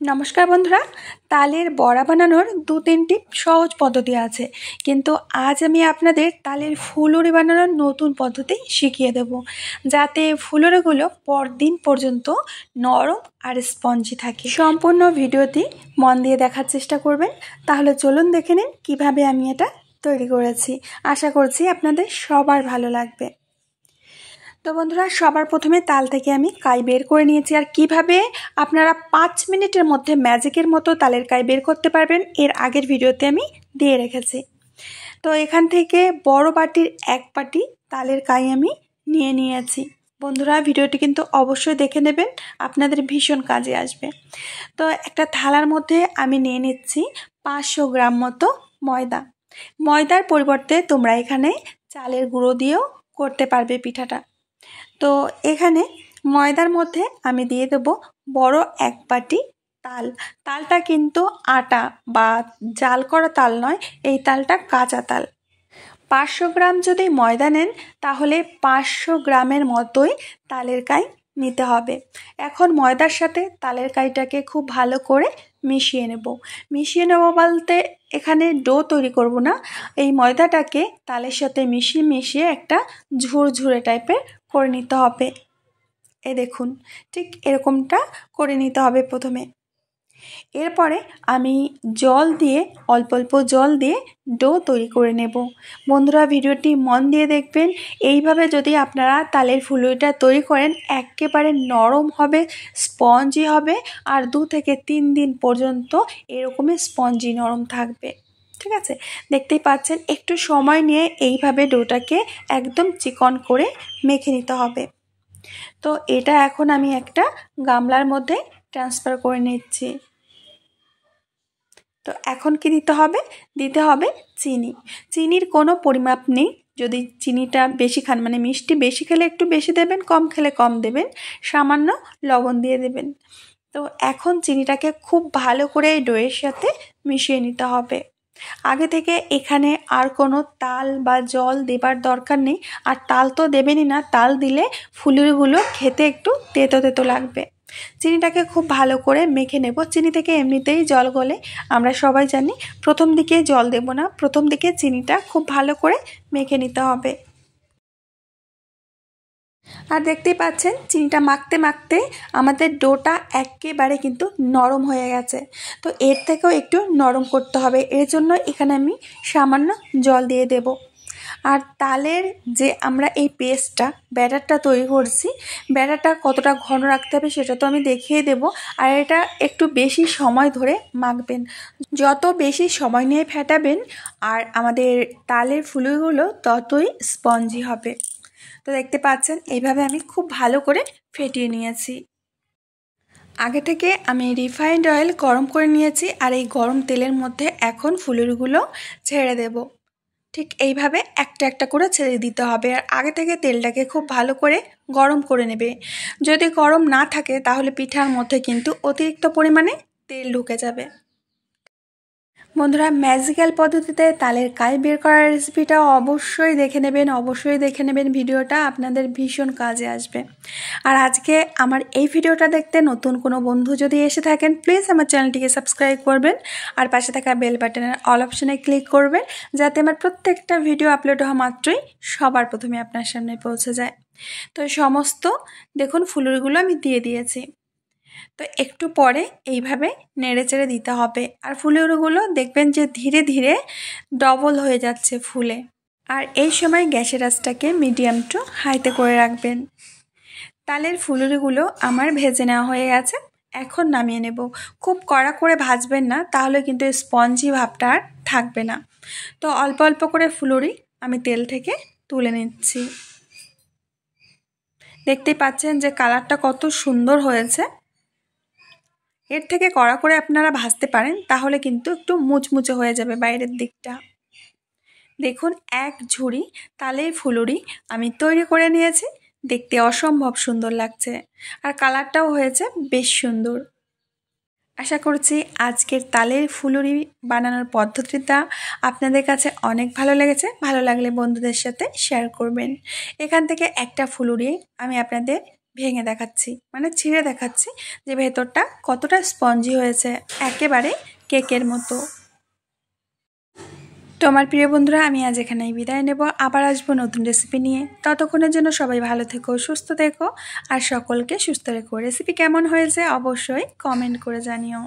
নমস্কার বন্ধুরা, তালের বড়া বানানোর দু তিনটি সহজ পদ্ধতি আছে, কিন্তু আজ আমি আপনাদের তালের ফুলুরি বানানোর নতুন পদ্ধতি শিখিয়ে দেব, যাতে ফুলুরিগুলো পরদিন পর্যন্ত নরম আর স্পঞ্জি থাকে। সম্পূর্ণ ভিডিওটি মন দিয়ে দেখার চেষ্টা করবেন। তাহলে চলুন দেখে নিন কীভাবে আমি এটা তৈরি করেছি। আশা করছি আপনাদের সবার ভালো লাগবে। তো বন্ধুরা, সবার প্রথমে তাল থেকে আমি কাই বের করে নিয়েছি। আর কিভাবে আপনারা 5 মিনিটের মধ্যে ম্যাজিকের মতো তালের কাই বের করতে পারবেন, এর আগের ভিডিওতে আমি দিয়ে রেখেছি। তো এখান থেকে বড় বাটির 1 বাটি তালের কাই আমি নিয়ে নিয়েছি। বন্ধুরা, ভিডিওটি কিন্তু অবশ্যই দেখে নেবেন, আপনাদের ভীষণ কাজে আসবে। তো একটা থালার মধ্যে আমি নিয়ে নিচ্ছি 500 গ্রাম মতো ময়দা। ময়দার পরিবর্তে তোমরা এখানে চালের গুঁড়ো দিয়েও করতে পারবে পিঠাটা। তো এখানে ময়দার মধ্যে আমি দিয়ে দেব বড় 1 বাটি তাল। তালটা কিন্তু আটা বা জাল করা তাল নয়, এই তালটা কাঁচা তাল। 500 গ্রাম যদি ময়দা নেন তাহলে 500 গ্রামের মতোই তালের কাই নিতে হবে। এখন ময়দার সাথে তালের কাইটাকে খুব ভালো করে মিশিয়ে নেব বলতে এখানে ডো তৈরি করব না, এই ময়দাটাকে তালের সাথে মিশিয়ে একটা ঝুরঝুরে টাইপের করে নিতে হবে। দেখুন, ঠিক এরকমটা করে নিতে হবে প্রথমে। এরপরে আমি অল্প অল্প জল দিয়ে ডো তৈরি করে নেব। বন্ধুরা, ভিডিওটি মন দিয়ে দেখবেন। এইভাবে যদি আপনারা তালের ফুলুরিটা তৈরি করেন, একেবারে নরম হবে, স্পঞ্জি হবে, আর 2 থেকে 3 দিন পর্যন্ত এরকমই স্পঞ্জি নরম থাকবে। ঠিক আছে, দেখতেই পাচ্ছেন, একটু সময় নিয়ে এইভাবে ডোটাকে একদম চিকন করে মেখে নিতে হবে। তো এটা এখন আমি একটা গামলার মধ্যে ট্রান্সফার করে নিচ্ছি। তো এখন কি দিতে হবে চিনি। চিনির কোনো পরিমাপ নেই। যদি চিনিটা বেশি খান, মানে মিষ্টি বেশি খেলে একটু বেশি দেবেন, কম খেলে কম দেবেন, সামান্য লবণ দিয়ে দেবেন। তো এখন চিনিটাকে খুব ভালো করে এই ডোয়ের সাথে মিশিয়ে নিতে হবে। আগে থেকে এখানে আর কোনো তাল বা জল দেবার দরকার নেই। আর তাল তো দেবেনই না, তাল দিলে ফুলুরিগুলো খেতে একটু তেতো তেতো লাগবে। চিনিটাকে খুব ভালো করে মেখে নেব। চিনি থেকে এমনিতেই জল গলে, আমরা সবাই জানি। প্রথম দিকে জল দেব না, প্রথম দিকে চিনিটা খুব ভালো করে মেখে নিতে হবে। আর দেখতেই পাচ্ছেন, চিনিটা মাখতে মাখতে আমাদের ডোটা একেবারে কিন্তু নরম হয়ে গেছে। তো এর থেকেও একটু নরম করতে হবে, এর জন্য এখানে আমি সামান্য জল দিয়ে দেব। আর তালের যে আমরা এই পেস্টটা ব্যাটারটা তৈরি করছি, ব্যাটারটা কতটা ঘন রাখতে হবে সেটা তো আমি দেখিয়ে দেব। আর এটা একটু বেশি সময় ধরে মাখবেন। যত বেশি সময় নিয়ে ফেটাবেন আর আমাদের তালের ফুলুরিগুলো ততই স্পঞ্জি হবে। তো দেখতে পাচ্ছেন, এইভাবে আমি খুব ভালো করে ফেটিয়ে নিয়েছি। আগে থেকে আমি রিফাইন্ড অয়েল গরম করে নিয়েছি, আর এই গরম তেলের মধ্যে এখন ফুলুরিগুলো ছেড়ে দেব। ঠিক এইভাবে একটা একটা করে ছেড়ে দিতে হবে। আর আগে থেকে তেলটাকে খুব ভালো করে গরম করে নেবে। যদি গরম না থাকে তাহলে পিঠার মধ্যে কিন্তু অতিরিক্ত পরিমাণে তেল ঢুকে যাবে। বন্ধুরা, ম্যাজিক্যাল পদ্ধতিতে তালের কাই বের করার রেসিপিটা অবশ্যই দেখে নেবেন। ভিডিওটা আপনাদের ভীষণ কাজে আসবে। আর আজকে আমার এই ভিডিওটা দেখতে নতুন কোনো বন্ধু যদি এসে থাকেন, প্লিজ আমার চ্যানেলটিকে সাবস্ক্রাইব করবেন। আর পাশে থাকা বেল বাটনের অল অপশনে ক্লিক করবেন, যাতে আমার প্রত্যেকটা ভিডিও আপলোড হওয়া মাত্রই সবার প্রথমে আপনার সামনে পৌঁছে যায়। তো সমস্ত দেখুন ফুলুরিগুলো আমি দিয়ে দিয়েছি। তো একটু পরে এইভাবে নেড়েচেড়ে দিতে হবে। আর ফুলুরিগুলো দেখবেন যে ধীরে ধীরে ডবল হয়ে যাচ্ছে ফুলে। আর এই সময় গ্যাসের আঁচটাকে মিডিয়াম টু হাইতে করে রাখবেন। তালের ফুলুরিগুলো আমার ভেজে নেওয়া হয়ে গেছে, এখন নামিয়ে নেব। খুব কড়া করে ভাজবেন না, তাহলে কিন্তু স্পঞ্জি ভাবটা আর থাকবে না। তো অল্প অল্প করে ফুলুরি আমি তেল থেকে তুলে নিচ্ছি। দেখতেই পাচ্ছেন যে কালারটা কত সুন্দর হয়েছে। এর থেকে কড়া করে আপনারা ভাজতে পারেন, তাহলে কিন্তু একটু মুচমুচে হয়ে যাবে বাইরের দিকটা। দেখুন, এক ঝুড়ি তালের ফুলুরি আমি তৈরি করে নিয়েছি। দেখতে অসম্ভব সুন্দর লাগছে, আর কালারটাও হয়েছে বেশ সুন্দর। আশা করছি আজকের তালের ফুলুরি বানানোর পদ্ধতিটা আপনাদের কাছে অনেক ভালো লেগেছে। ভালো লাগলে বন্ধুদের সাথে শেয়ার করবেন। এখান থেকে একটা ফুলুরি আমি আপনাদের ভেঙে দেখাচ্ছি, মানে ছিঁড়ে দেখাচ্ছি যে ভেতরটা কতটা স্পঞ্জি হয়েছে, একেবারে কেকের মতো। তো আমার প্রিয় বন্ধুরা, আমি আজ এখানেই বিদায় নেব, আবার আসবো নতুন রেসিপি নিয়ে। ততক্ষণের জন্য সবাই ভালো থেকো, সুস্থ থেকো, আর সকলকে সুস্থ রেখো। রেসিপি কেমন হয়েছে অবশ্যই কমেন্ট করে জানিও।